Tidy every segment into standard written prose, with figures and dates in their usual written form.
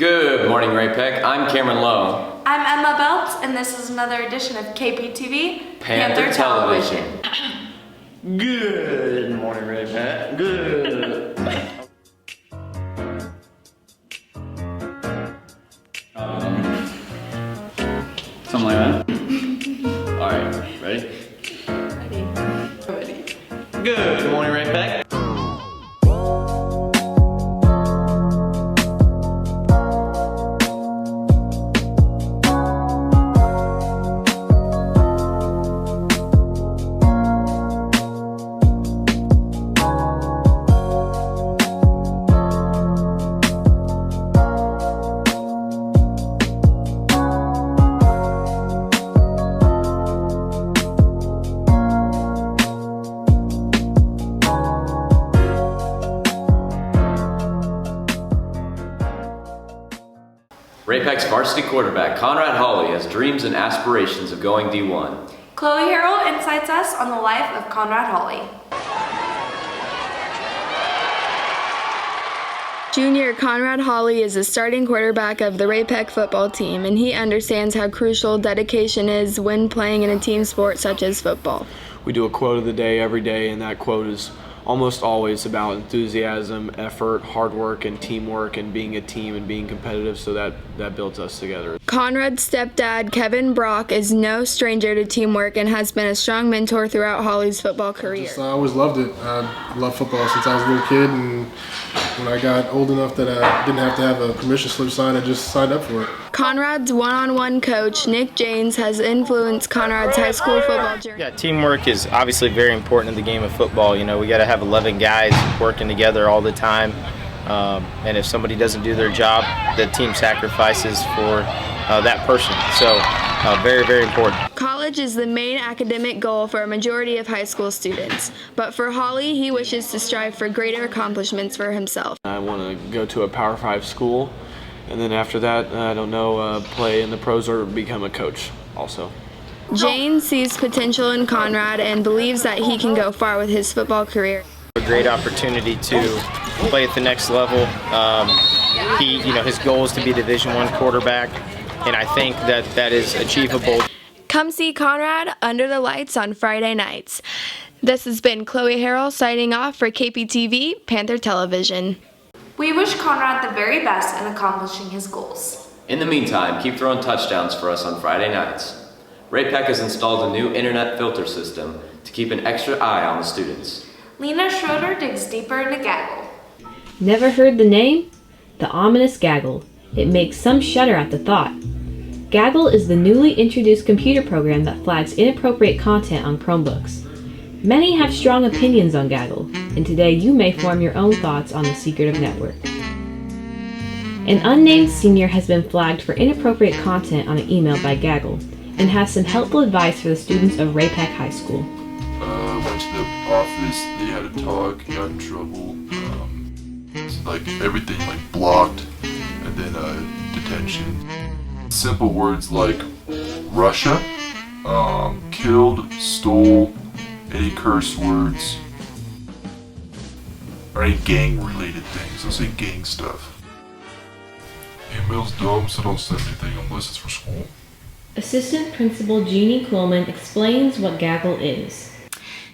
Good morning, Ray Peck. I'm Cameron Lowe. I'm Emma Belt, and this is another edition of KPTV, Panther Television. Good morning, Ray Peck. Good. Something like that. All right, ready? Ready. Good morning, Ray Peck. Ray Peck's varsity quarterback, Conrad Hawley, has dreams and aspirations of going D1. Chloe Harrell insights us on the life of Conrad Hawley. Junior Conrad Hawley is the starting quarterback of the Ray Peck football team, and he understands how crucial dedication is when playing in a team sport such as football. We do a quote of the day every day, and that quote is almost always about enthusiasm, effort, hard work, and teamwork, and being a team and being competitive, so that builds us together. Conrad's stepdad, Kevin Brock, is no stranger to teamwork and has been a strong mentor throughout Hawley's football career. I always loved it. I loved football since I was a little kid, and when I got old enough that I didn't have to have a permission slip signed, I just signed up for it. Conrad's one-on-one coach, Nick James, has influenced Conrad's high school football journey. Yeah, teamwork is obviously very important in the game of football. You know, we got to have 11 guys working together all the time. And if somebody doesn't do their job, the team sacrifices for that person. So very, very important. College is the main academic goal for a majority of high school students. But for Hawley, he wishes to strive for greater accomplishments for himself. I want to go to a Power 5 school, and then after that, I don't know, play in the pros or become a coach also. Jane sees potential in Conrad and believes that he can go far with his football career. A great opportunity to play at the next level. His goal is to be a Division I quarterback, and I think that is achievable. Come see Conrad under the lights on Friday nights. This has been Chloe Harrell signing off for KPTV Panther Television. We wish Conrad the very best in accomplishing his goals. In the meantime, keep throwing touchdowns for us on Friday nights. Ray Peck has installed a new internet filter system to keep an extra eye on the students. Lena Schroeder digs deeper into Gaggle. Never heard the name? The ominous Gaggle. It makes some shudder at the thought. Gaggle is the newly introduced computer program that flags inappropriate content on Chromebooks. Many have strong opinions on Gaggle, and today you may form your own thoughts on the secretive network. An unnamed senior has been flagged for inappropriate content on an email by Gaggle, and has some helpful advice for the students of Ray Peck High School. Went to the office, they had a talk, he got in trouble, everything blocked, and then detention. Simple words like Russia, killed, stole, any curse words, or any gang related things. They'll say gang stuff. Email's dumb, so don't send anything unless it's for school. Assistant Principal Jeannie Kuhlman explains what Gaggle is.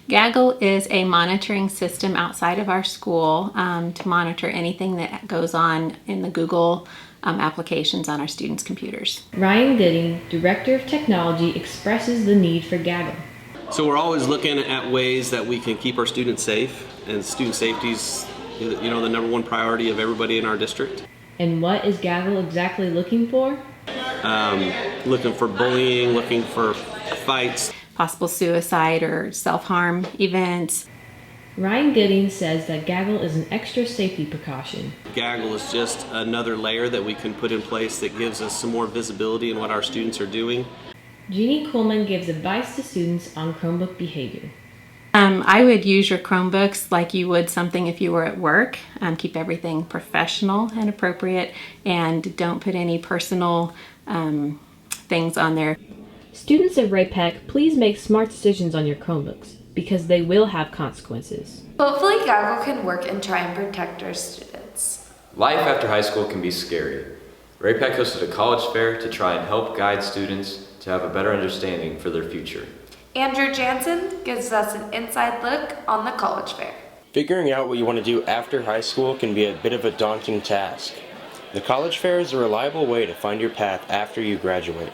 Gaggle is a monitoring system outside of our school to monitor anything that goes on in the Google applications on our students' computers. Ryan Gooding, Director of Technology, expresses the need for Gaggle. So we're always looking at ways that we can keep our students safe, and student safety is, the number one priority of everybody in our district. And what is Gaggle exactly looking for? Looking for bullying, looking for fights. Possible suicide or self-harm events. Ryan Gooding says that Gaggle is an extra safety precaution. Gaggle is just another layer that we can put in place that gives us some more visibility in what our students are doing. Jeannie Kuhlman gives advice to students on Chromebook behavior. I would use your Chromebooks like you would something if you were at work. Keep everything professional and appropriate, and don't put any personal things on there. Students of Ray Peck, please make smart decisions on your Chromebooks, because they will have consequences. Hopefully Gaggle can work and try and protect our students. Life after high school can be scary. Ray-Pac hosted a college fair to try and help guide students to have a better understanding for their future. Andrew Jansen gives us an inside look on the college fair. Figuring out what you want to do after high school can be a bit of a daunting task. The college fair is a reliable way to find your path after you graduate.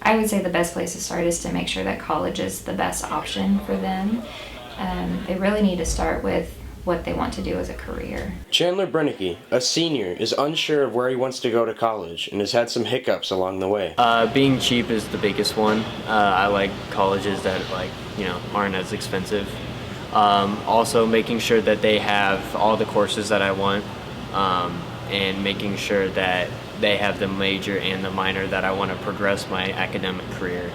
I would say the best place to start is to make sure that college is the best option for them. They really need to start with what they want to do as a career. Chandler Brennicke, a senior, is unsure of where he wants to go to college and has had some hiccups along the way. Being cheap is the biggest one. I like colleges that aren't as expensive. Also making sure that they have all the courses that I want, and making sure that they have the major and the minor that I want to progress my academic career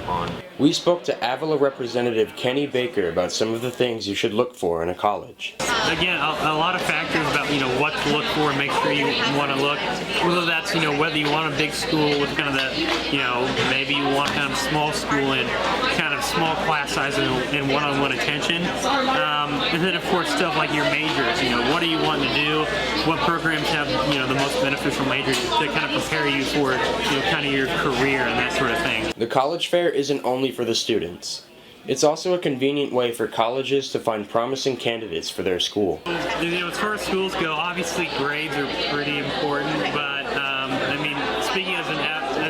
on. We spoke to Avila Representative Kenny Baker about some of the things you should look for in a college. Again, a lot of factors about what to look for, make sure you want to look, whether that's whether you want a big school with kind of that maybe you want kind of small school and kind of small class sizes and one-on-one attention, and then of course stuff like your majors. What do you want to do? What programs have the most beneficial majors to kind of prepare you for kind of your career and that sort of thing. The college fair isn't only for the students. It's also a convenient way for colleges to find promising candidates for their school. As far as schools go, obviously grades are pretty important, but speaking as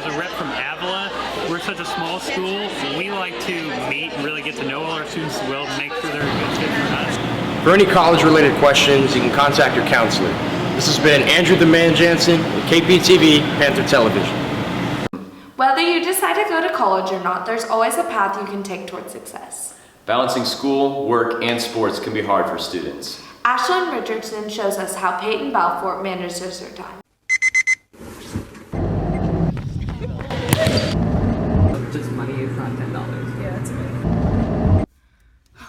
a rep from Avila, we're such a small school, we like to meet and really get to know all our students as well to make sure they're a good fit for us. For any college-related questions, you can contact your counselor. This has been Andrew the Man Jansen with KPTV, Panther Television. Whether you decide to go to college or not, there's always a path you can take towards success. Balancing school, work, and sports can be hard for students. Ashlyn Richardson shows us how Peyton Balfour manages her time. Just money is not $10. Yeah, that's okay.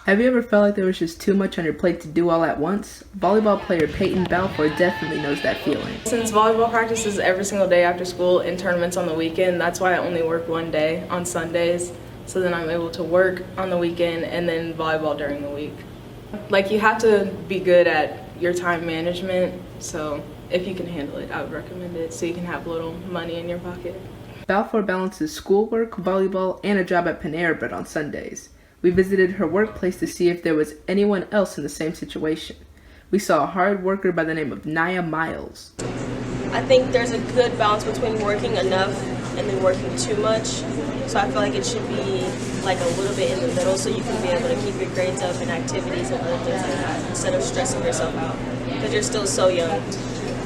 Have you ever felt like there was just too much on your plate to do all at once? Volleyball player Peyton Balfour definitely knows that feeling. Since volleyball practice is every single day after school and tournaments on the weekend, that's why I only work one day on Sundays. So then I'm able to work on the weekend and then volleyball during the week. Like, you have to be good at your time management, so if you can handle it, I would recommend it so you can have a little money in your pocket. Balfour balances schoolwork, volleyball, and a job at Panera Bread on Sundays. We visited her workplace to see if there was anyone else in the same situation. We saw a hard worker by the name of Naya Miles. I think there's a good balance between working enough and then working too much. So I feel like it should be like a little bit in the middle so you can be able to keep your grades up and activities and other things like that instead of stressing yourself out because you're still so young.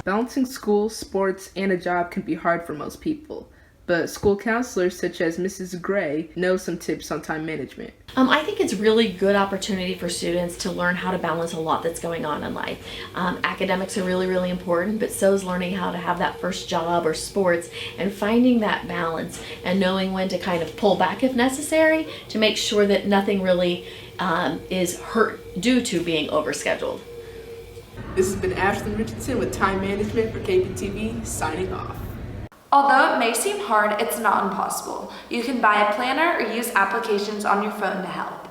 Balancing school, sports, and a job can be hard for most people. But school counselors such as Mrs. Gray know some tips on time management. I think it's really good opportunity for students to learn how to balance a lot that's going on in life. Academics are really, really important, but so is learning how to have that first job or sports and finding that balance and knowing when to kind of pull back if necessary to make sure that nothing really is hurt due to being overscheduled. This has been Ashlyn Richardson with Time Management for KPTV, signing off. Although it may seem hard, it's not impossible. You can buy a planner or use applications on your phone to help.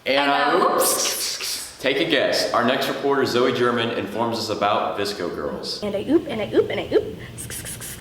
And oops! Take a guess. Our next reporter, Zoe German, informs us about Visco Girls. And I oop, and I oop, and I oop.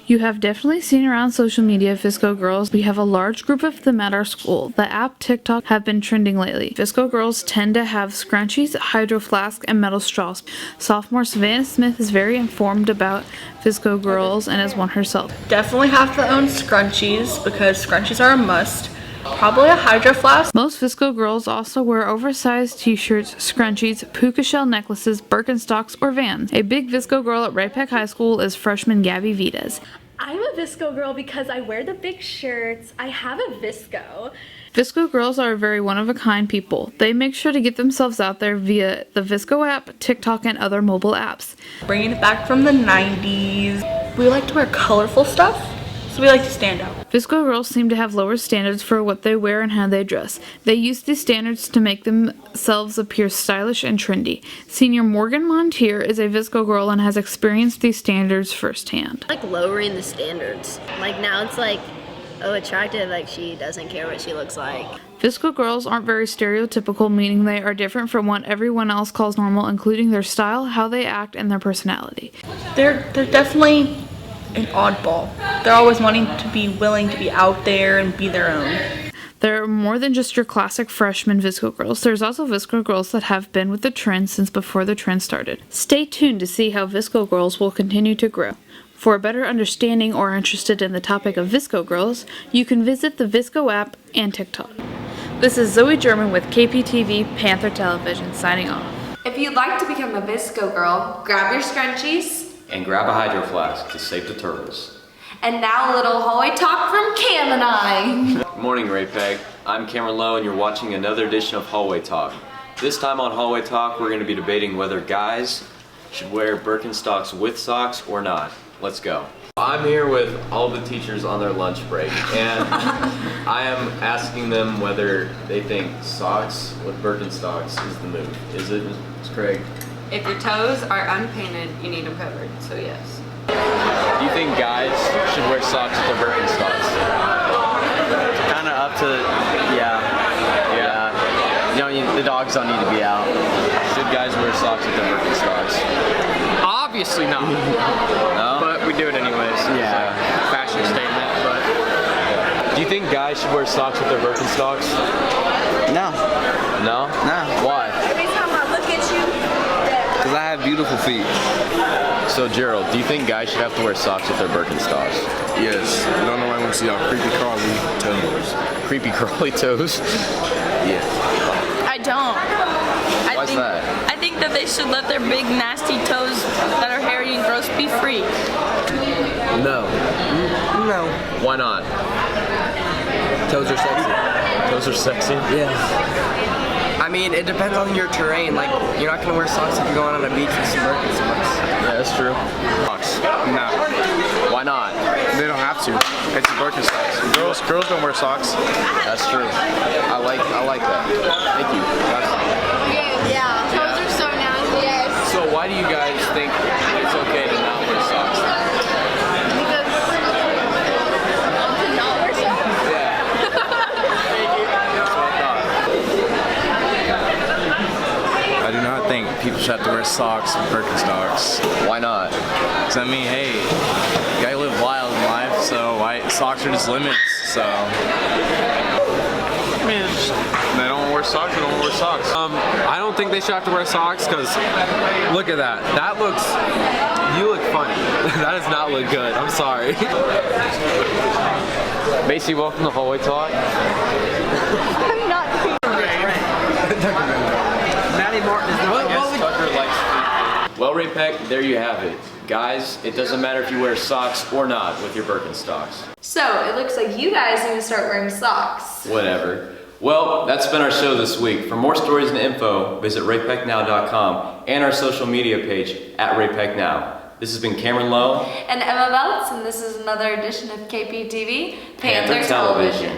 You have definitely seen around social media Visco Girls. We have a large group of them at our school. The app TikTok have been trending lately. Visco Girls tend to have scrunchies, hydro flasks, and metal straws. Sophomore Savannah Smith is very informed about Visco Girls and is one herself. Definitely have to own scrunchies because scrunchies are a must. Probably a hydro flask. Most Visco girls also wear oversized t-shirts, scrunchies, puka shell necklaces, Birkenstocks, or Vans. A big Visco girl at Ray-Pac High School is freshman Gabby Vitas. I'm a Visco girl because I wear the big shirts. I have a Visco. Visco girls are very one-of-a-kind people. They make sure to get themselves out there via the Visco app, TikTok, and other mobile apps. Bringing it back from the 90s. We like to wear colorful stuff. So we like to stand out. Visco girls seem to have lower standards for what they wear and how they dress. They use these standards to make themselves appear stylish and trendy. Senior Morgan Montier is a Visco girl and has experienced these standards firsthand. Like lowering the standards. Like now it's like, oh, attractive, like she doesn't care what she looks like. Visco girls aren't very stereotypical, meaning they are different from what everyone else calls normal, including their style, how they act, and their personality. They're definitely an oddball. They're always wanting to be willing to be out there and be their own. They're more than just your classic freshman Visco girls. There's also Visco girls that have been with the trend since before the trend started. Stay tuned to see how Visco girls will continue to grow. For a better understanding or interested in the topic of Visco girls, you can visit the Visco app and TikTok. This is Zoe German with KPTV Panther Television signing off. If you'd like to become a Visco girl, grab your scrunchies. And grab a hydro flask to save the turtles. And now a little hallway talk from Cam and I. Good morning, Ray-Peg. I'm Cameron Lowe and you're watching another edition of Hallway Talk. This time on Hallway Talk, we're going to be debating whether guys should wear Birkenstocks with socks or not. Let's go. I'm here with all the teachers on their lunch break, and I am asking them whether they think socks with Birkenstocks is the move. Is it, Ms. Craig? If your toes are unpainted, you need them covered, so yes. Do you think guys should wear socks with their Birkenstocks? Kind of up to, yeah. The dogs don't need to be out. Should guys wear socks with their Birkenstocks? Obviously not. No? But we do it anyways. Yeah. Fashion statement, but. Do you think guys should wear socks with their Birkenstocks? No. No? No. Why? Every time I look at you, Because I have beautiful feet. So Gerald, do you think guys should have to wear socks with their Birkenstocks? Yes. I don't know why I want to see our creepy crawly toes. Creepy crawly toes? Yeah. I don't. Why's that? I think that they should let their big nasty toes that are hairy and gross be free. No. No. Why not? Toes are sexy. Toes are sexy? Yeah. I mean, it depends on your terrain. Like, you're not gonna wear socks if you're going on a beach with some Birkenstocks. Yeah, that's true. Socks? No. Why not? They don't have to. It's Birkenstocks. Girls don't wear socks. That's true. I like that. Thank you. Yeah, toes are so nasty. Yes. So why do you guys think it's okay to not wear socks? Because to not wear socks? Yeah. That's what I thought. I do not think people should have to wear socks with Birkenstocks. Why not? Because I mean, hey, you gotta live wild in life, so socks are just limits, so. I mean, they don't wear socks, they don't wear socks. I don't think they should have to wear socks because look at that. You look funny. That does not look good. I'm sorry. Macy, welcome to Hallway Talk. I'm not. Maddie Martin is not. Tucker likes. Well, Ray Peck, there you have it. Guys, it doesn't matter if you wear socks or not with your Birkenstocks. So, it looks like you guys need to start wearing socks. Whatever. Well, that's been our show this week. For more stories and info, visit raypecknow.com and our social media page at raypecknow. This has been Cameron Lowe And Emma Belts, and this is another edition of KPTV Panther Television.